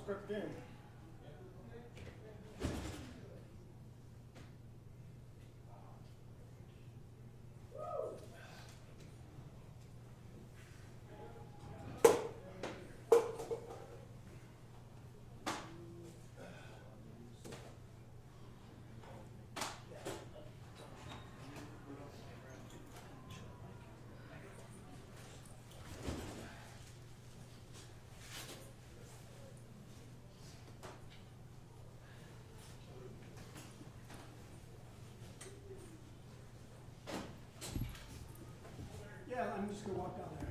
start the game. Yeah, I'm just gonna walk down there.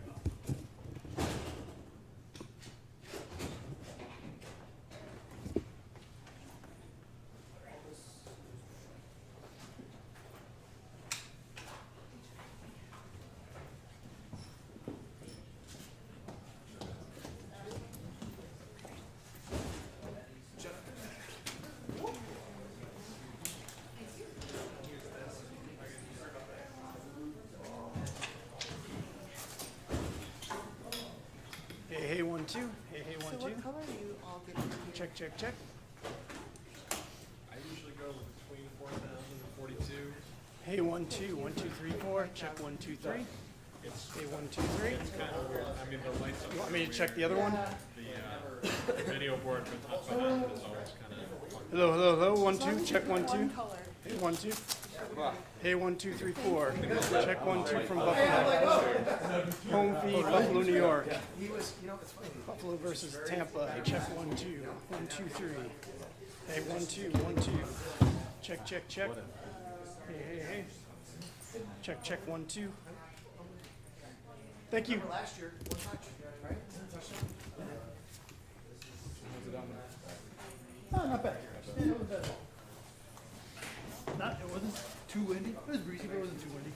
Hey, 1, 2. Hey, 1, 2. So what color do you all get here? Check, check, check. I usually go between 4,000 and 42. Hey, 1, 2. 1, 2, 3, 4. Check 1, 2, 3. Hey, 1, 2, 3. It's kind of weird. I mean, the lights up. You want me to check the other one? The video board behind it is always kind of. Hello, hello, hello. 1, 2. Check 1, 2. One color. Hey, 1, 2. Hey, 1, 2, 3, 4. Check 1, 2 from Buffalo. Home feed, Buffalo, New York. He was, you know, it's funny. Buffalo versus Tampa. Hey, check 1, 2. 1, 2, 3. Hey, 1, 2, 1, 2. Check, check, check. Hey, hey, hey. Check, check 1, 2. Thank you. Last year, one touch, right? Oh, not bad. Yeah, not bad. It wasn't too windy. It was breezy, but it wasn't too windy.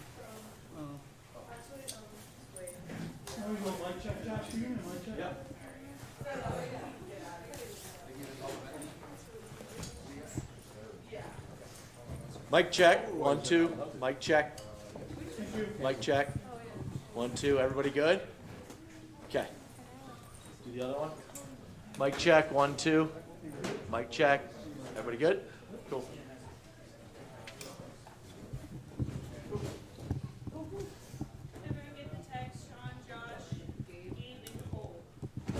Mic check, Josh, for you? Mic check? Yep. Mic check, 1, 2, mic check. Mic check, 1, 2, everybody good? Okay. Do the other one. Mic check, 1, 2, mic check. Everybody good? Cool. Everyone get the text, Sean, Josh, Gabe, and Cole.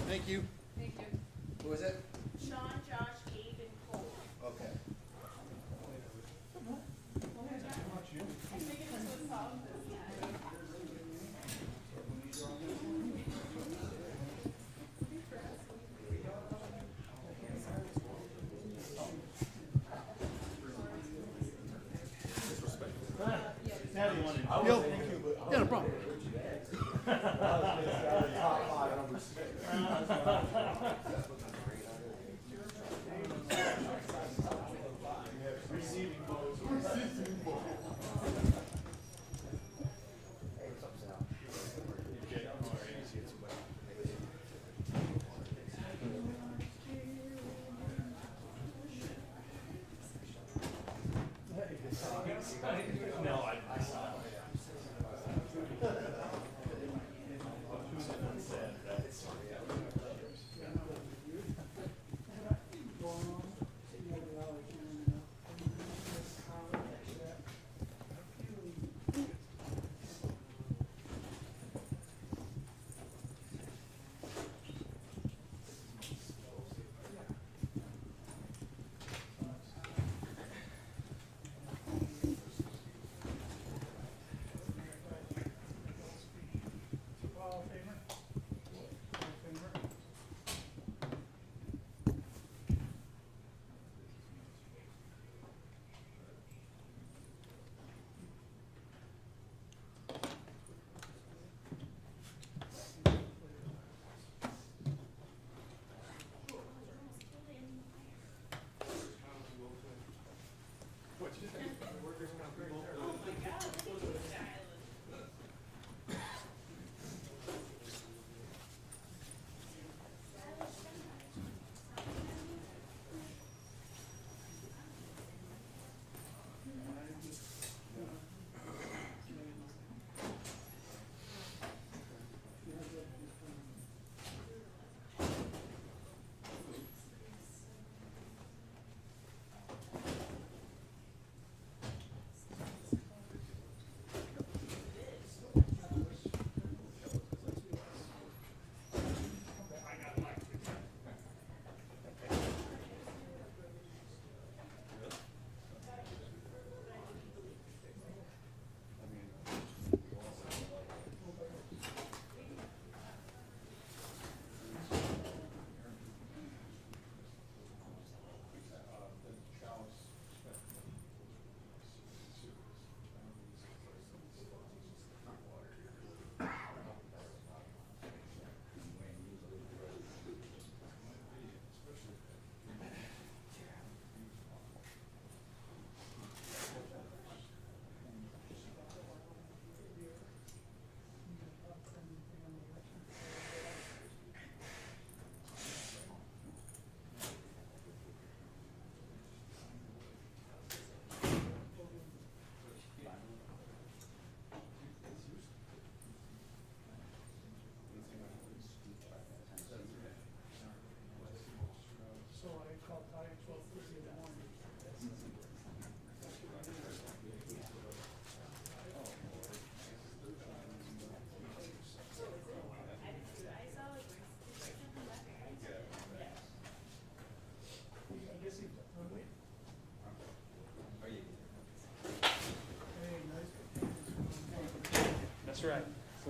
Thank you. Thank you. Who is it? Sean, Josh, Gabe, and Cole. Okay. Yo, yeah, no problem.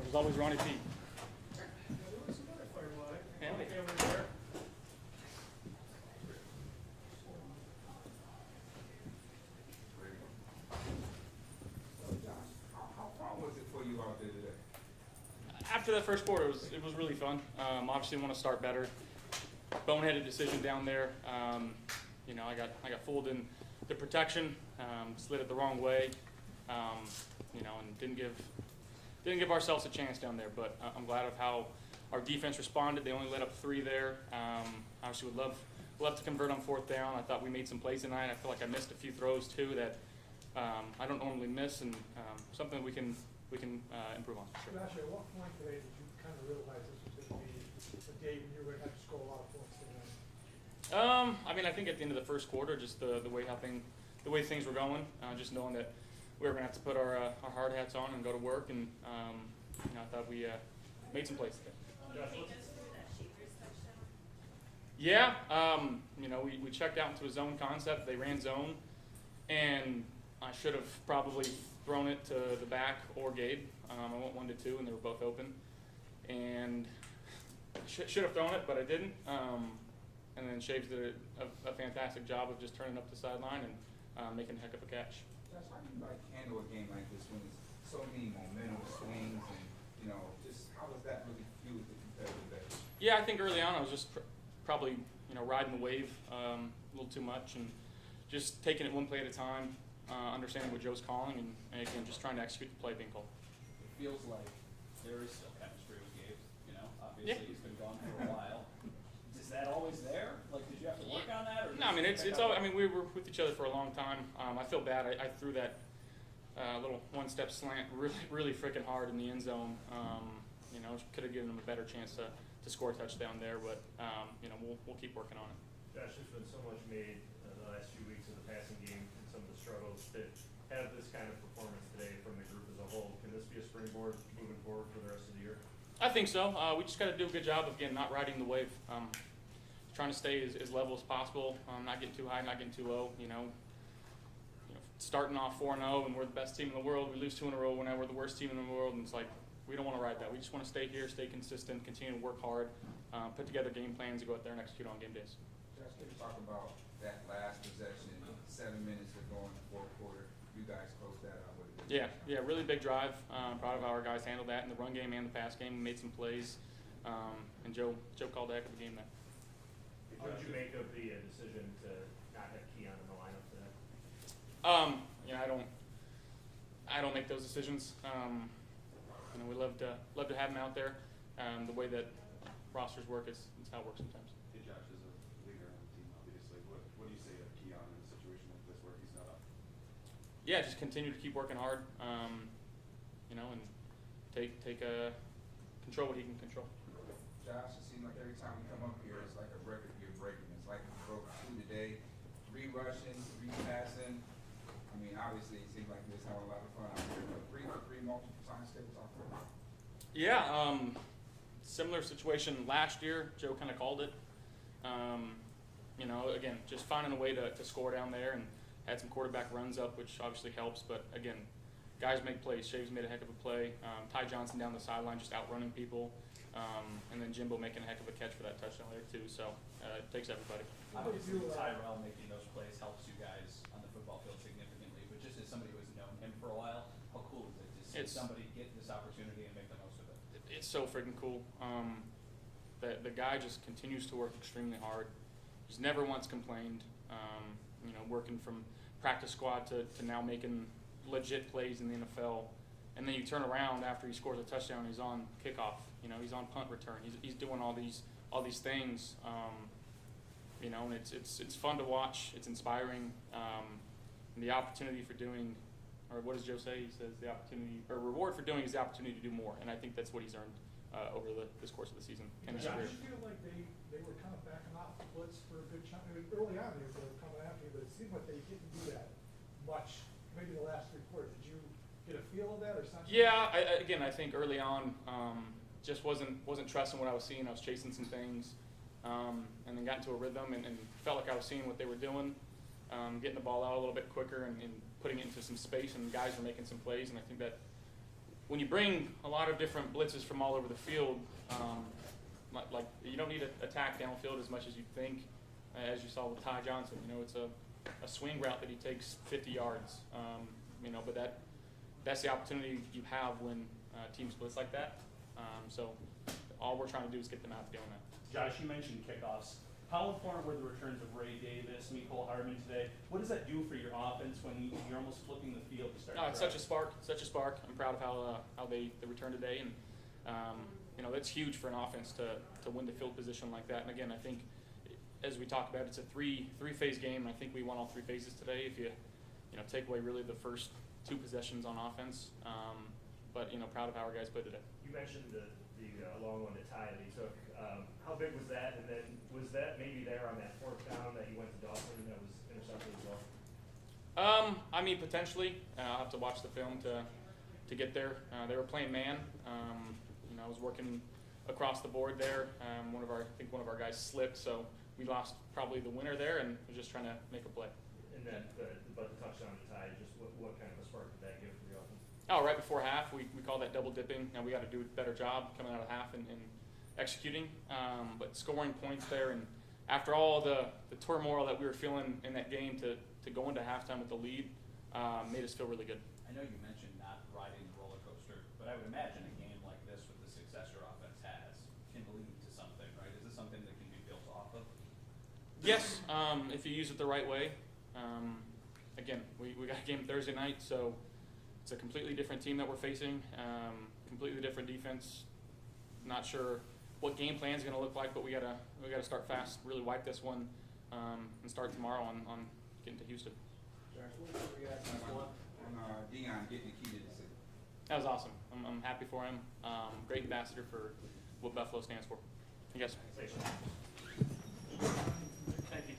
There's always Ronnie P. Handy. How was it for you out there today? After that first quarter, it was really fun. Obviously, want to start better. Boneheaded decision down there. You know, I got fooled in the protection, slid it the wrong way. You know, and didn't give ourselves a chance down there. But I'm glad of how our defense responded. They only let up 3 there. Obviously, would love to convert on 4th down. I thought we made some plays tonight. I feel like I missed a few throws too that I don't normally miss, and something we can improve on. Sure. Josh, at what point today did you kind of realize this was going to be a day when you were going to have to score a lot of points tonight? I mean, I think at the end of the first quarter, just the way things were going, just knowing that we were going to have to put our hard hats on and go to work, and you know, I thought we made some plays today. Take us through that Shakers touchdown. Yeah, you know, we checked out into a zone concept. They ran zone, and I should have probably thrown it to the back or Gabe. I went 1 to 2, and they were both open, and should have thrown it, but I didn't. And then Shaves did a fantastic job of just turning up the sideline and making a heck of a catch. Josh, how do you handle a game like this when there's so many momentum swings and, you know, just how does that really feel with the competitive edge? Yeah, I think early on I was just probably, you know, riding the wave a little too much and just taking it one play at a time, understanding what Joe's calling, and again, just trying to execute the play being called. It feels like there is still chemistry with Gabe, you know, obviously Yeah. he's been gone for a while. Is that always there? Like, did you have to work on that? Or No, I mean, it's all, I mean, we were with each other for a long time. I feel bad. I threw that little one-step slant really freaking hard in the end zone. You know, could have given him a better chance to score a touchdown there, but you know, we'll keep working on it. Josh, there's been so much made in the last few weeks of the passing game and some of the struggles to have this kind of performance today from the group as a whole. Can this be a springboard moving forward for the rest of the year? I think so. We just got to do a good job of, again, not riding the wave. Trying to stay as level as possible, not getting too high, not getting too low. You know, starting off 4-0 and we're the best team in the world. We lose 2 in a row when we're the worst team in the world, and it's like we don't want to ride that. We just want to stay here, stay consistent, continue to work hard, put together game plans, and go out there and execute on game days. Josh, can you talk about that last possession, 7 minutes to go in the 4th quarter? You guys closed that out with it. Yeah, really big drive. Proud of how our guys handled that in the run game and the pass game. We made some plays, and Joe called a heck of a game there. What did you make of the decision to not have Keon in the lineup today? You know, I don't make those decisions. You know, we love to have him out there. The way that rosters work is how it works sometimes. Hey Josh, as a leader on the team, obviously, what do you say to Keon in a situation like this where he's not up? Yeah, just continue to keep working hard. You know, and take control what he can control. Josh, it seems like every time we come up here, it's like a record you're breaking. It's like we broke 2 today, 3 rushing, 3 passing. I mean, obviously, it seems like we're just having a lot of fun out here, but 3 multiple times tables off the line. Yeah, similar situation last year. Joe kind of called it. You know, again, just finding a way to score down there, and had some quarterback runs up, which obviously helps. But again, guys make plays. Shaves made a heck of a play. Ty Johnson down the sideline just outrunning people. And then Jimbo making a heck of a catch for that touchdown there too. So it takes everybody. Obviously, Tyrell making those plays helps you guys on the football field significantly, but just as somebody who has known him for a while, how cool is it to see somebody get this opportunity and make the most of it? It's so freaking cool. The guy just continues to work extremely hard. He's never once complained. You know, working from practice squad to now making legit plays in the NFL. And then you turn around after he scores a touchdown, he's on kickoff. You know, he's on punt return. He's doing all these things. You know, and it's fun to watch. It's inspiring. And the opportunity for doing, or what does Joe say? He says the opportunity, or reward for doing is the opportunity to do more. And I think that's what he's earned over this course of the season and his Did career. you feel like they were kind of backing off the blitz for a good chunk? I mean, early on, they were coming after you, but it seemed like they didn't do that much. Maybe the last 3 quarters. Did you get a feel of that or something? Yeah, I think early on, just wasn't trusting what I was seeing. I was chasing some things, and then got into a rhythm and felt like I was seeing what they were doing, getting the ball out a little bit quicker and putting it into some space, and guys were making some plays, and I think that when you bring a lot of different blitzes from all over the field, like you don't need to attack downfield as much as you think, as you saw with Ty Johnson. You know, it's a swing route that he takes 50 yards. You know, but that's the opportunity you have when teams blitz like that. So all we're trying to do is get them out doing that. Josh, you mentioned kickoffs. How important were the returns of Ray Davis, Nicole Hartman today? What does that do for your offense when you're almost flipping the field to start? No, it's such a spark. I'm proud of how they returned today, and you know, that's huge for an offense to win the field position like that. And again, I think as we talked about, it's a three-phase game, and I think we won all 3 phases today. If you take away really the first 2 possessions on offense, but you know, proud of how our guys played today. You mentioned the long one to tie that he took. How big was that? And then was that maybe there on that 4th down that he went to Dawson that was intercepted as well? I mean, potentially. I'll have to watch the film to get there. They were playing man. You know, I was working across the board there. I think one of our guys slipped, so we lost probably the winner there, and was just trying to make a play. And then, but the touchdown to tie, just what kind of a spark did that give for the offense? Oh, right before half, we call that double dipping, and we got to do a better job coming out of half and executing. But scoring points there, and after all the turmoil that we were feeling in that game, to go into halftime with the lead made us feel really good. I know you mentioned not riding the roller coaster, but I would imagine a game like this with the success your offense has can lead to something, right? Is this something that can be built off of? Yes, if you use it the right way. Again, we got a game Thursday night, so it's a completely different team that we're facing, completely different defense. Not sure what game plan is going to look like, but we gotta start fast, really wipe this one, and start tomorrow on getting to Houston. Josh, what was your reaction on Deion getting the key to the city? That was awesome. I'm happy for him. Great ambassador for what Buffalo stands for. Yes. Thanks. Thank you.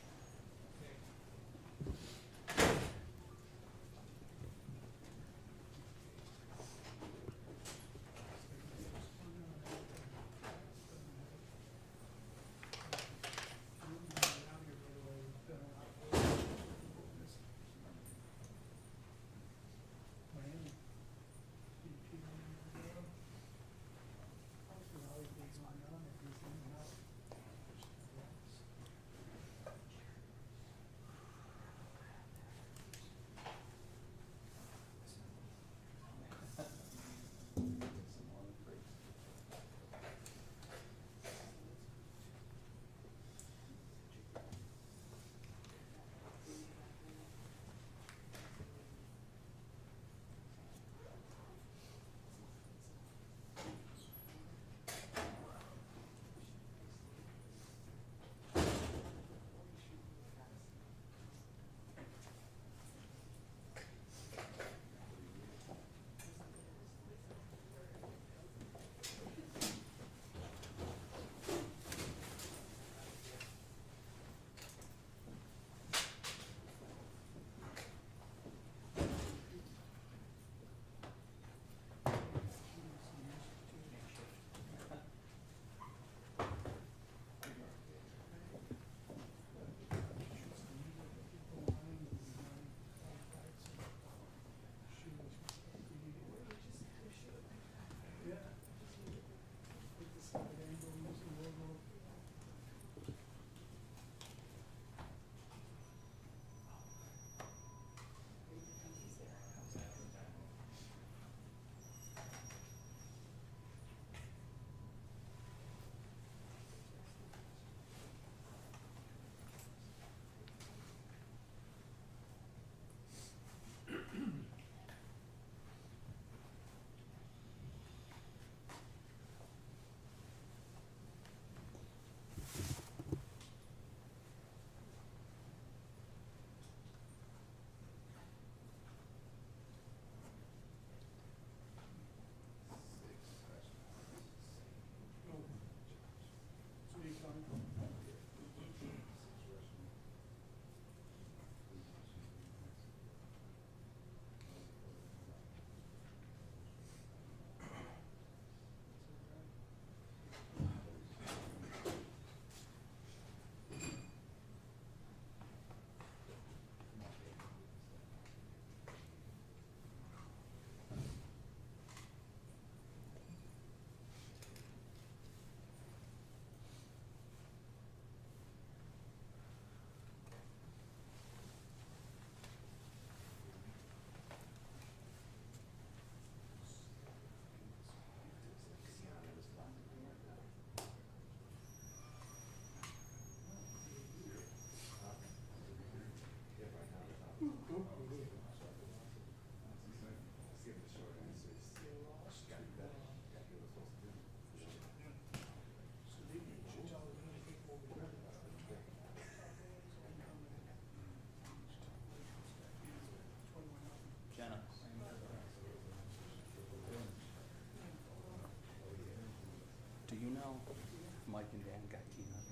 Mike and Dan got keyed on?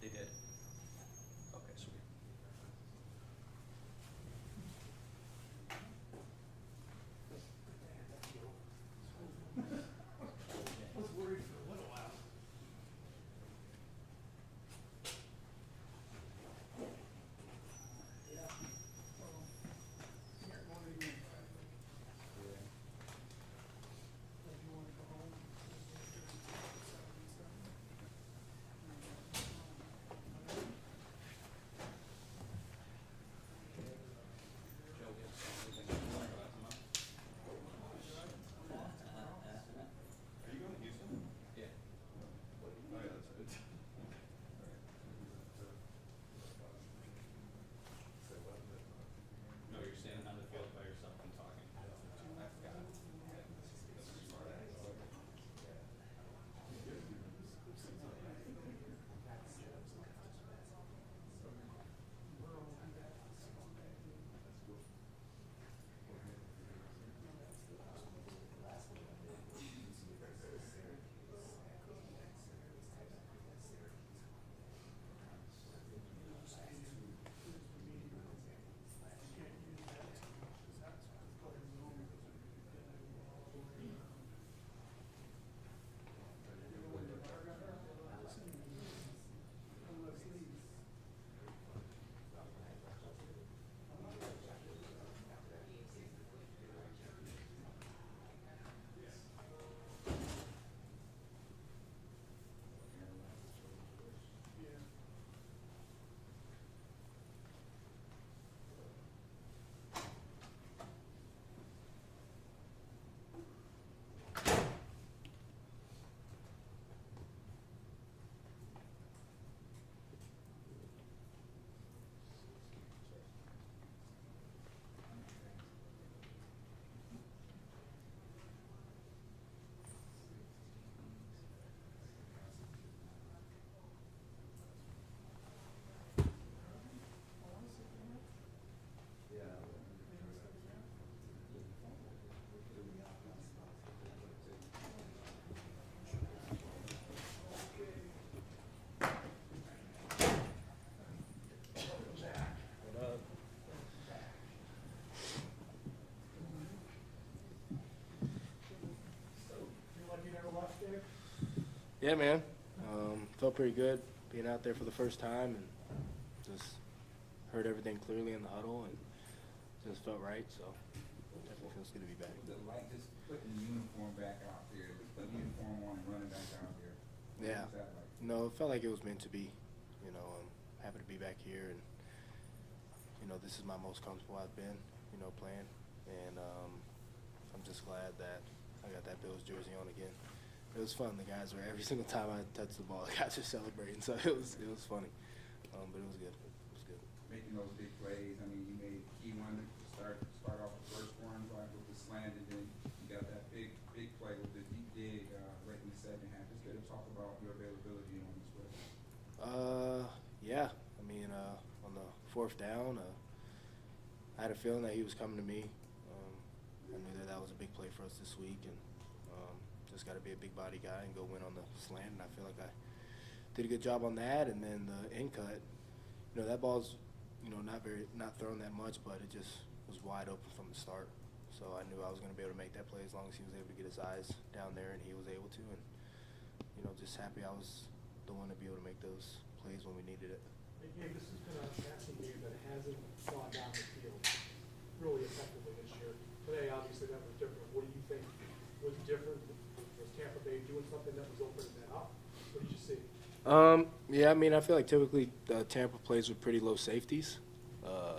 They did? Okay, sweet. I was worried for a little while. Yeah. Can't go anywhere. If you wanna go home. Joe, we have something to talk about tomorrow? Are you going to Houston? Yeah. Oh, yeah, that's right. No, you're standing on the field by yourself and talking. I forgot. Feel like you never left, Dave? Yeah, man. Felt pretty good being out there for the first time and just heard everything clearly in the huddle and just felt right. So definitely feels good to be back. The like just putting the uniform back out there, the uniform on and running back out there. Yeah. What was that like? No, it felt like it was meant to be. You know, I'm happy to be back here, and you know, this is my most comfortable I've been. You know, playing, and I'm just glad that I got that Bills jersey on again. It was fun. The guys were every single time I touched the ball, the guys were celebrating. So it was funny, but it was good. It was good. Making those big plays, I mean, you made key one to start off the first one, like with the slant, and then you got that big play with the deep dig right in the second half. Just get to talk about your availability on this play. Yeah. I mean, on the fourth down, I had a feeling that he was coming to me. I knew that was a big play for us this week, and just got to be a big body guy and go win on the slant. And I feel like I did a good job on that. And then the end cut, you know, that ball's, you know, not thrown that much, but it just was wide open from the start. So I knew I was going to be able to make that play as long as he was able to get his eyes down there, and he was able to. And you know, just happy I was the one to be able to make those plays when we needed it. Hey, Gabe, this has been a passing game that hasn't gone down the field really effectively this year. Today, obviously, that was different. What do you think was different? Was Tampa Bay doing something that was opening that up? What did you see? Yeah, I mean, I feel like typically Tampa plays with pretty low safeties,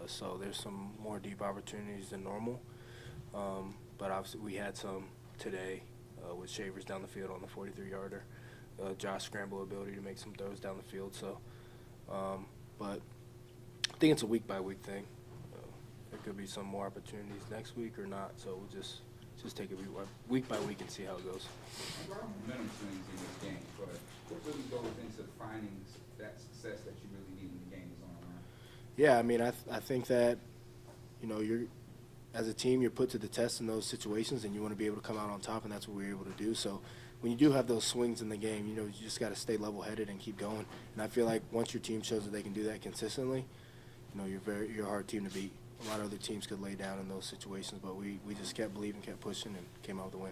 so there's some more deep opportunities than normal. But obviously we had some today with Shavers down the field on the 43-yarder. Josh scramble ability to make some throws down the field. So, but I think it's a week-by-week thing. There could be some more opportunities next week or not. So we'll just take it week by week and see how it goes. There are momentum swings in this game, but what really goes into finding that success that you really need in the game is on the line? Yeah, I mean, I think that, you know, as a team, you're put to the test in those situations, and you want to be able to come out on top, and that's what we were able to do. So when you do have those swings in the game, you know, you just got to stay level-headed and keep going. And I feel like once your team shows that they can do that consistently, you know, you're a hard team to beat. A lot of other teams could lay down in those situations, but we just kept believing, kept pushing, and came out with the win.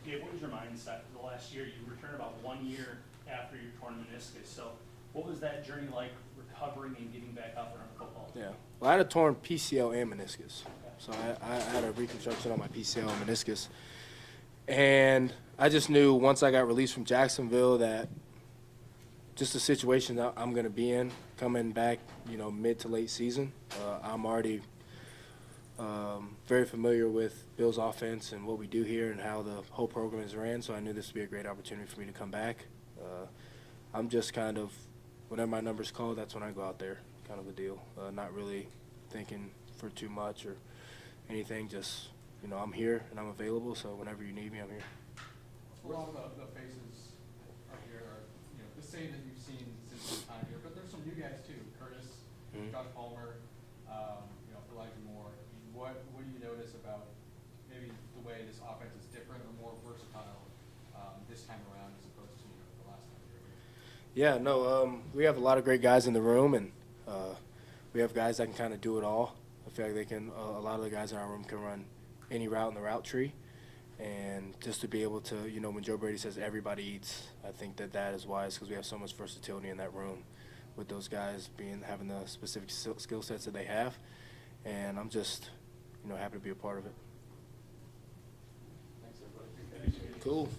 Gabe, what was your mindset for the last year? You returned about 1 year after your torn meniscus. So what was that journey like, recovering and getting back out there on the football field? Yeah. Well, I had a torn PCL and meniscus. So I had a reconstruction on my PCL and meniscus. And I just knew once I got released from Jacksonville that just the situation that I'm going to be in coming back, you know, mid to late season, I'm already very familiar with Bill's offense and what we do here and how the whole program is ran, so I knew this would be a great opportunity for me to come back. I'm just kind of, whenever my number's called, that's when I go out there, kind of a deal. Not really thinking for too much or anything, just, you know, I'm here and I'm available, so whenever you need me, I'm here. A lot of the faces up here are, you know, the same that you've seen since your time here, but there's some new guys too. Curtis, Josh Palmer, you know, Elijah Moore. I mean, what do you notice about maybe the way this offense is different or more versatile this time around as opposed to, you know, the last time you were here? Yeah, no, we have a lot of great guys in the room, and we have guys that can kind of do it all. I feel like they can. A lot of the guys in our room can run any route in the route tree, and just to be able to, you know, when Joe Brady says everybody eats, I think that is wise because we have so much versatility in that room with those guys having the specific skill sets that they have, and I'm just, you know, happy to be a part of it. Thanks, everybody. Cool.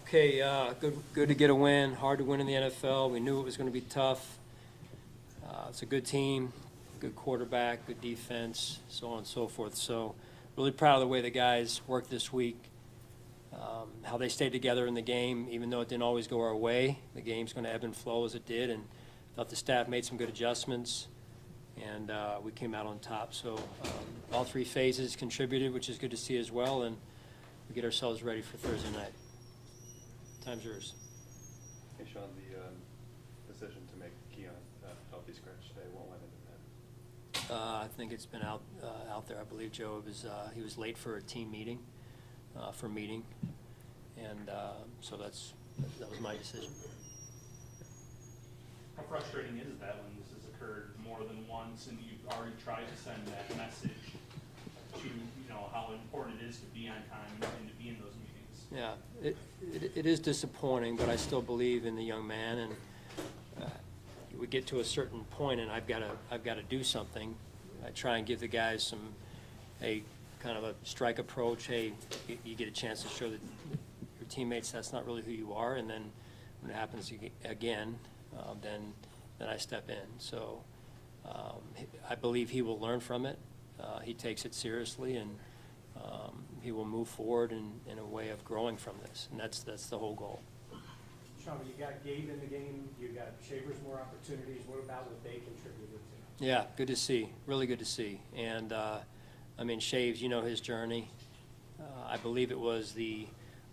Okay, good to get a win. Hard to win in the NFL. We knew it was going to be tough. It's a good team, good quarterback, good defense, so on and so forth. So really proud of the way the guys worked this week, how they stayed together in the game, even though it didn't always go our way. The game's going to ebb and flow as it did, and thought the staff made some good adjustments, and we came out on top. So all three phases contributed, which is good to see as well, and we get ourselves ready for Thursday night. Time's yours. Hey, Sean, the decision to make Keon I think it's been out there. I believe Joe he was late for a team meeting, and so that was my decision. How frustrating is that when this has occurred more than once and you've already tried to send that message to, how important it is to be on time and to be in those meetings? Yeah, it is disappointing, but I still believe in the young man, and we get to a certain point and I've got to do something. I try and give the guys kind of a strike approach. Hey, you get a chance to show that your teammates that's not really who you are, and then when it happens again, then I step in. So I believe he will learn from it. He takes it seriously, and he will move forward in a way of growing from this, and that's the whole goal. Sean, you got Gabe in the game, you got Shavers more opportunities. What about what they contributed to? Yeah, good to see. Really good to see. And Shaves, his journey. I believe it was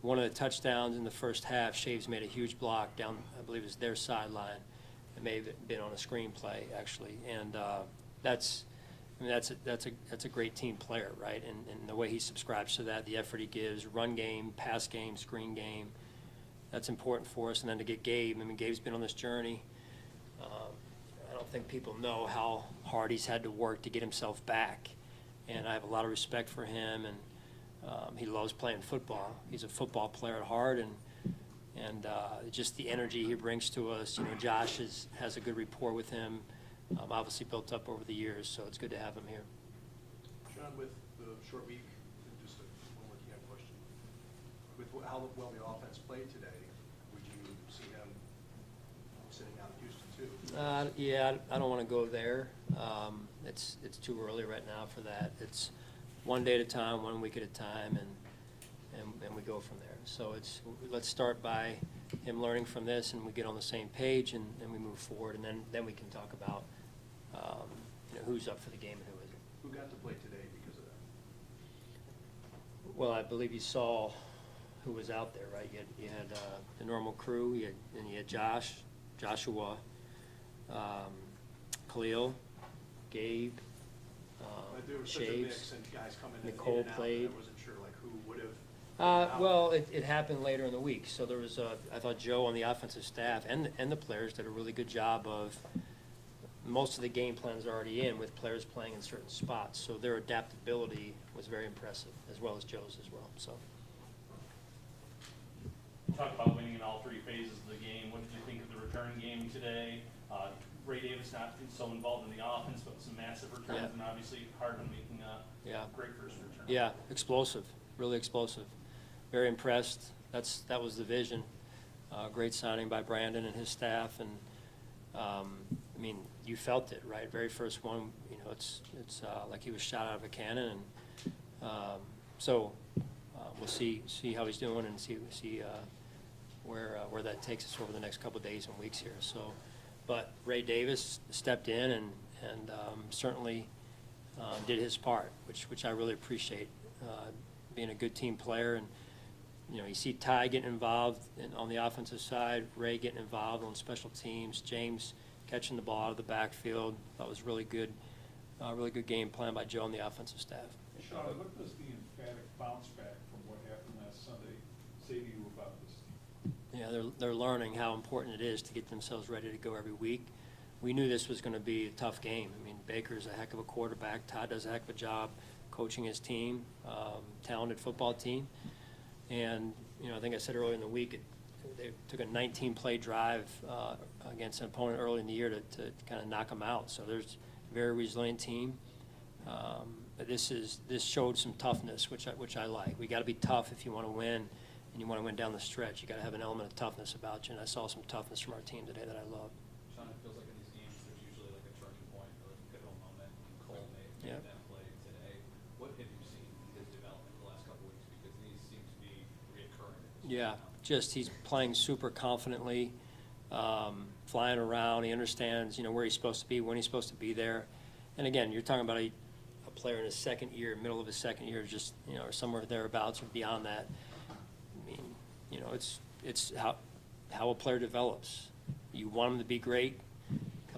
one of the touchdowns in the first half. Shaves made a huge block down, I believe it was their sideline. It may have been on a screenplay actually, and that's a great team player, right? And the way he subscribes to that, the effort he gives, run game, pass game, screen game. That's important for us. And then to get Gabe, Gabe's been on this journey. I don't think people know how hard he's had to work to get himself back. And I have a lot of respect for him, and he loves playing football. He's a football player at heart, and just the energy he brings to us. Josh has a good rapport with him, obviously built up over the years, so it's good to have him here. Sean, with the short week, just one more TM question. With how well the offense played today, would you see them sitting out Houston too? Yeah, I don't want to go there. It's too early right now for that. It's one day at a time, 1 week at a time, and we go from there. So let's start by him learning from this, and we get on the same page, and we move forward, and then we can talk about who's up for the game and who isn't. Who got to play today because of that? Well, I believe you saw who was out there, right? You had the normal crew, and you had Joshua, Khalil, Gabe, There was such a Shaves, mix and guys coming in Nicole and out, played. I wasn't sure who would have. Well, it happened later in the week. So there was, I thought Joe on the offensive staff and the players did a really good job of, most of the game plan's already in with players playing in certain spots. So their adaptability was very impressive, as well as Joe's as well. So. Talk about winning in all three phases of the game. What did you think of the return game today? Ray Davis not so involved in the offense, but some massive returns, and obviously Hardman making a great first return. Yeah, explosive, really explosive. Very impressed. That was the vision. Great signing by Brandon and his staff, and you felt it, right? Very first one, it's like he was shot out of a cannon, and so we'll see how he's doing and see where that takes us over the next couple of days and weeks here. So, but Ray Davis stepped in and certainly did his part, which I really appreciate. Being a good team player, and you see Ty getting involved on the offensive side, Ray getting involved on special teams, James catching the ball out of the backfield. That was really good game plan by Joe and the offensive staff. Sean, what does the emphatic bounce back from what happened last Sunday say to you about this team? Yeah, they're learning how important it is to get themselves ready to go every week. We knew this was going to be a tough game. Baker's a heck of a quarterback. Todd does a heck of a job coaching his team, talented football team. And, I think I said earlier in the week, they took a 19-play drive against an opponent early in the year to kind of knock them out. So there's a very resilient team. But this showed some toughness, which I like. We got to be tough if you want to win, and you want to win down the stretch. You got to have an element of toughness about you, and I saw some toughness from our team today that I love. Sean, it feels like in these games there's usually like a turning point or like a pivotal moment, and Cole made that play today. What have you seen in his development the last couple of weeks? Because these seem to be reoccurring. Yeah, just he's playing super confidently, flying around. He understands, where he's supposed to be, when he's supposed to be there. And again, you're talking about a player in his second year, middle of his second year, just or somewhere thereabouts or beyond that. It's how a player develops. You want him to be great,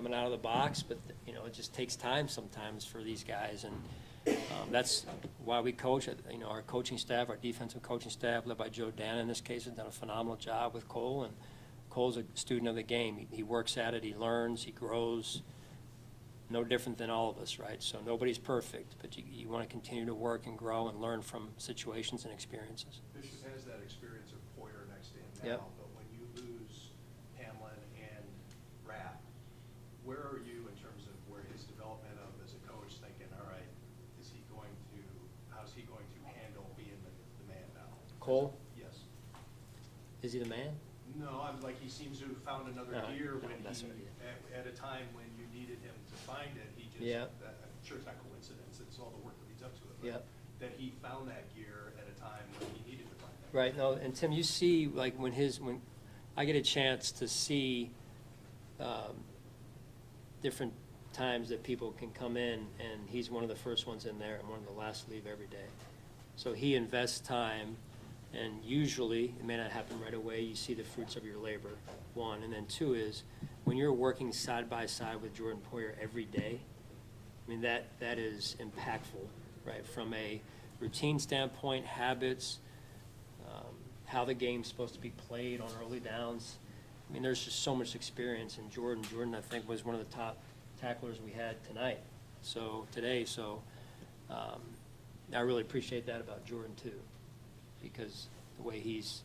coming out of the box, but, you know, it just takes time sometimes for these guys, and that's why we coach. You know, our coaching staff, our defensive coaching staff, led by Joe Dana in this case, has done a phenomenal job with Cole, and Cole's a student of the game. He works at it, he learns, he grows, no different than all of us, right? So nobody's perfect, but you want to continue to work and grow and learn from situations and experiences. Bishop has that experience of Poyer next to him now, Yep. but when you lose Hamlin and Rapp, where are you in terms of where his development of as a coach thinking, all right, how's he going to handle being the man now? Cole? Yes. Is he the man? No, I'm like, he seems to have found another No, gear no, when that's he, what he at a time when you needed him to find it, he just, Yeah. I'm sure it's not coincidence, it's all the work that leads up to it. but Yep. That he found that gear at a time when he needed to find that. Right, no, and Tim, you see, like, when I get a chance to see different times that people can come in, and he's one of the first ones in there and one of the last to leave every day. So he invests time, and usually, it may not happen right away, you see the fruits of your labor, one. And then two is, when you're working side by side with Jordan Poyer every day, I mean, that is impactful, right? From a routine standpoint, habits, how the game's supposed to be played on early downs. I mean, there's just so much experience in Jordan. Jordan, I think, was one of the top tacklers we had today. So I really appreciate that about Jordan too, because the way he's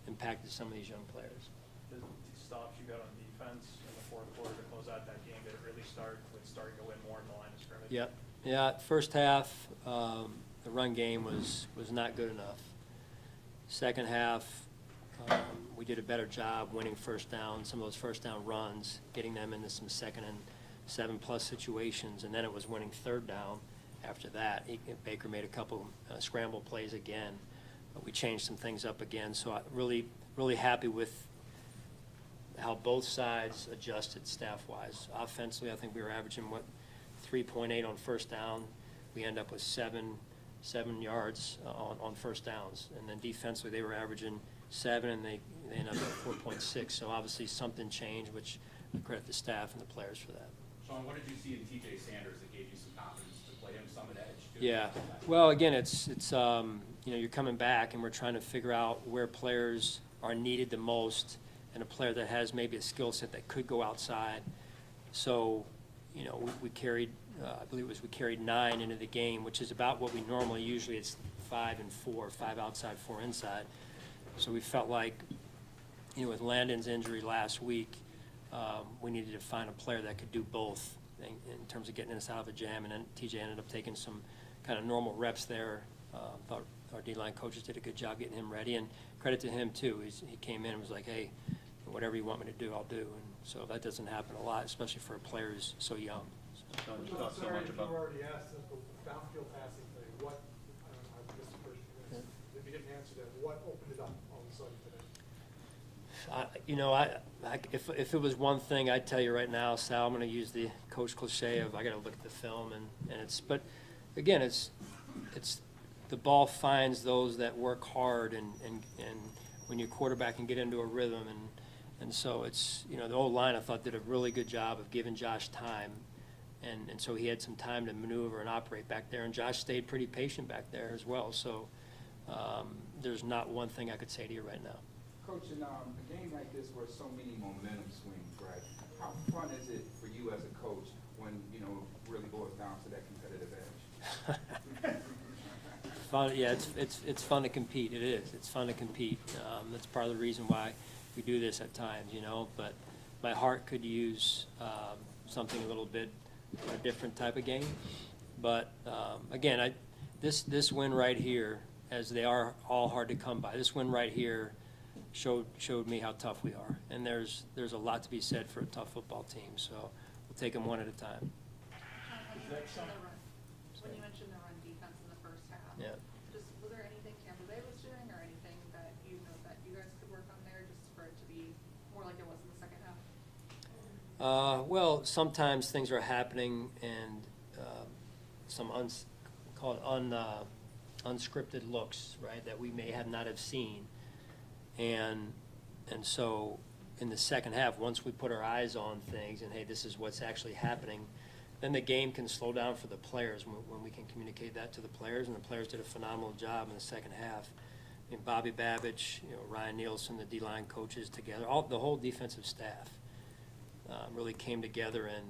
impacted some of these young players. The stops you got on defense in the fourth quarter to close out that game, did it really start with starting to win more in the line of scrimmage? Yep. Yeah, first half, the run game was not good enough. Second half, we did a better job winning first down, some of those first down runs, getting them into some 2nd and 7+ situations, and then it was winning third down after that. Baker made a couple scramble plays again, but we changed some things up again. So I'm really happy with how both sides adjusted staff-wise. Offensively, I think we were averaging, 3.8 on first down. We end up with 7 yards on first downs. And then defensively, they were averaging 7, and they ended up at 4.6. So obviously something changed, which I credit the staff and the players for that. Sean, what did you see in T.J. Sanders that gave you some confidence to play him some at edge? Too? Yeah. Well, again, it's you know, you're coming back, and we're trying to figure out where players are needed the most, and a player that has maybe a skill set that could go outside. So, you know, we carried, I believe it was, we carried 9 into the game, which is about what we normally, usually it's 5 and 4, 5 outside, 4 inside. So we felt like, you know, with Landon's injury last week, we needed to find a player that could do both in terms of getting us out of a jam, and then TJ ended up taking some kind of normal reps there. Thought our D-line coaches did a good job getting him ready, and credit to him too. He came in and was like, hey, whatever you want me to do, I'll do. And so that doesn't happen a lot, especially for a player who's so young. Sean, you talked so much about. You already asked the downfield passing thing. What, I missed the first few minutes. If you didn't answer that, what opened it up all of a sudden today? You know, if it was one thing, I'd tell you right now, Sal, I'm going to use the coach cliche of I got to look at the film, and it's, but again, it's the ball finds those that work hard, and when your quarterback can get into a rhythm, and so it's, you know, the old line I thought did a really good job of giving Josh time, and so he had some time to maneuver and operate back there, and Josh stayed pretty patient back there as well. So there's not one thing I could say to you right now. Coach, in a game like this where so many momentum swings, right, how fun is it for you as a coach when, you know, it really boils down to that competitive edge? Fun, yeah, it's fun to compete. It is. It's fun to compete. That's part of the reason why we do this at times, you know. But my heart could use something a little bit a different type of game. But again, this win right here, as they are all hard to come by, this win right here showed me how tough we are. And there's a lot to be said for a tough football team. So we'll take them one at a time. When you mentioned the run defense in the first half, Yeah. just was there anything Tampa Bay was doing or anything that you know that you guys could work on there just for it to be more like it was in the second half? Well, sometimes things are happening, and some unscripted looks, right, that we may have not have seen, and so in the second half, once we put our eyes on things and, hey, this is what's actually happening, then the game can slow down for the players when we can communicate that to the players, and the players did a phenomenal job in the second half. I mean, Bobby Babbage, Ryan Nielsen, the D-line coaches together, the whole defensive staff really came together and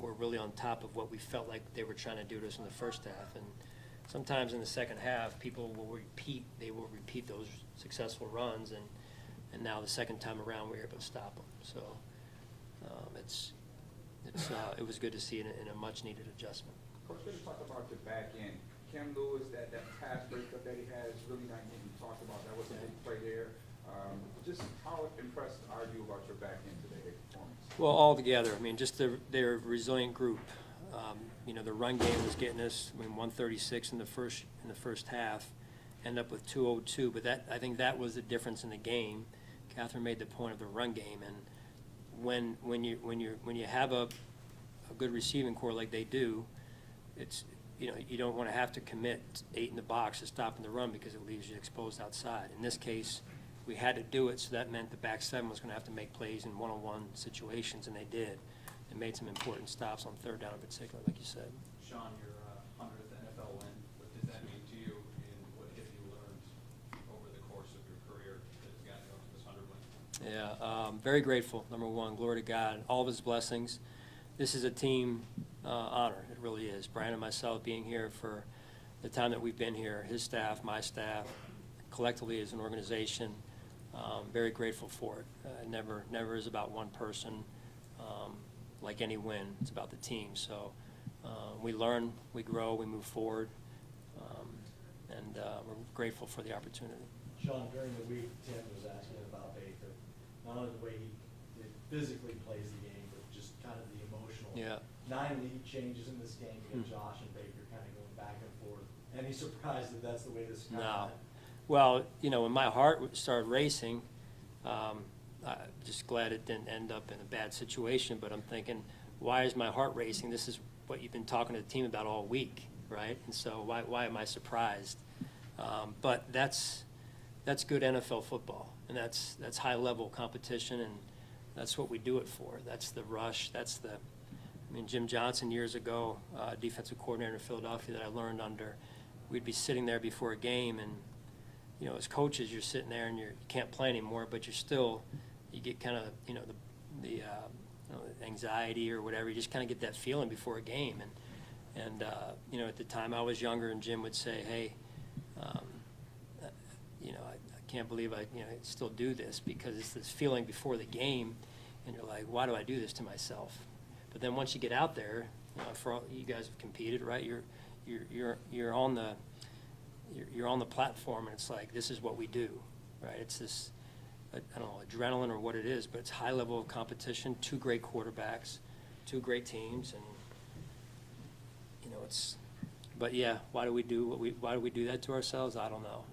were really on top of what we felt like they were trying to do to us in the first half. And sometimes in the second half, people will repeat those successful runs, and now the second time around, we were able to stop them. So it was good to see it in a much-needed adjustment. Coach, let's talk about the back end. Cam Lewis, that pass breakup that he has, really not getting talked about. That was a big play there. Just how impressed are you about your back end today, their performance? Well, all together, I mean, just their resilient group. The run game was getting us, 136 in the first half, end up with 202. But I think that was the difference in the game. Catherine made the point of the run game, and when you have a good receiving core like they do, it's you don't want to have to commit 8 in the box to stopping the run because it leaves you exposed outside. In this case, we had to do it, so that meant the back seven was going to have to make plays in one-on-one situations, and they did. They made some important stops on third down in particular, like you said. Sean, your 100th NFL win, what does that mean to you, and what have you learned over the course of your career that has gotten you up to this 100 win? Yeah, very grateful, number one. Glory to God, all of his blessings. This is a team honor, it really is. Brian and myself being here for the time that we've been here, his staff, my staff, collectively as an organization, very grateful for it. It never is about one person. Like any win, it's about the team. So we learn, we grow, we move forward, and we're grateful for the opportunity. Sean, during the week, Tim was asking about Baker, not only the way he physically plays the game, but just kind of the emotional. Yeah. 9 lead changes in this game. You get Josh and Baker kind of going back and forth. Any surprised that that's the way this kind No. of Well, when my heart started racing, I'm just glad it didn't end up in a bad situation, but I'm thinking, why is my heart racing? This is what you've been talking to the team about all week, right? And so why am I surprised? But that's good NFL football, and that's high-level competition, and that's what we do it for. That's the rush. Jim Johnson years ago, defensive coordinator in Philadelphia that I learned under, we'd be sitting there before a game, and as coaches, you're sitting there and you can't play anymore, but you get kind of, the anxiety or whatever. You just kind of get that feeling before a game. And at the time I was younger, and Jim would say, hey, I can't believe I still do this, because it's this feeling before the game, and you're like, why do I do this to myself? But then once you get out there, for all, you guys have competed, right? You're on the platform, and it's like, this is what we do, right? It's this, I don't know, adrenaline or what it is, but it's high level of competition, 2 great quarterbacks, 2 great teams, and but yeah, why do we do that to ourselves? I don't know,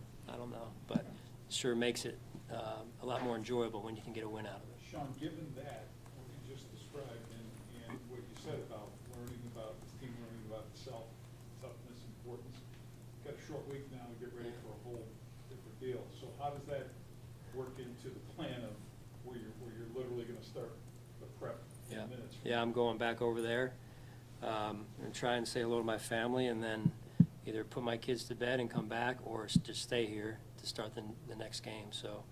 but it sure makes it a lot more enjoyable when you can get a win out of it. Sean, given that, what you just described, and what you said about learning about the team, learning about itself, toughness, importance, got a short week now to get ready for a whole different deal. So how does that work into the plan of where you're literally going to start the prep in minutes? Yeah, I'm going back over there and try and say hello to my family, and then either put my kids to bed and come back, or just stay here to start the next game. So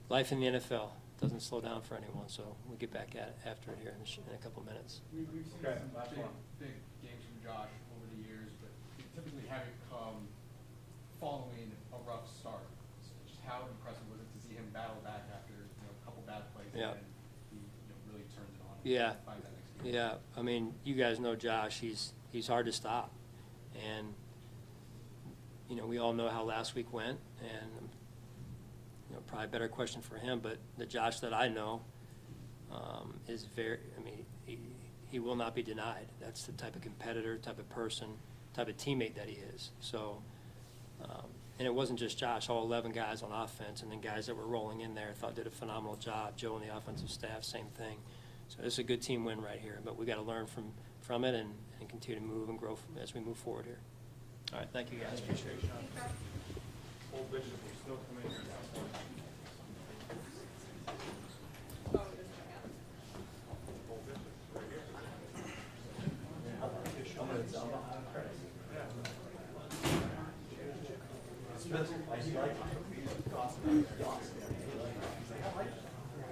life in the NFL doesn't slow down for anyone, so we'll get back at it after it here in a couple minutes. We've seen some big games from Josh over the years, but we typically haven't come following a rough start. So just how impressive was it to see him battle back after a couple bad plays, and then he really turns it on and finds that next game? Yeah, you guys know Josh. He's hard to stop, and we all know how last week went, and probably a better question for him, but the Josh that I know is he will not be denied. That's the type of competitor, type of person, type of teammate that he is. So, and it wasn't just Josh, all 11 guys on offense, and then guys that were rolling in there thought did a phenomenal job. Joe and the offensive staff, same thing. So this is a good team win right here, but we got to learn from it and continue to move and grow as we move forward here. All right, thank you guys, appreciate it. Old Bishop, we still come in here. Spencer, I like it. Awesome.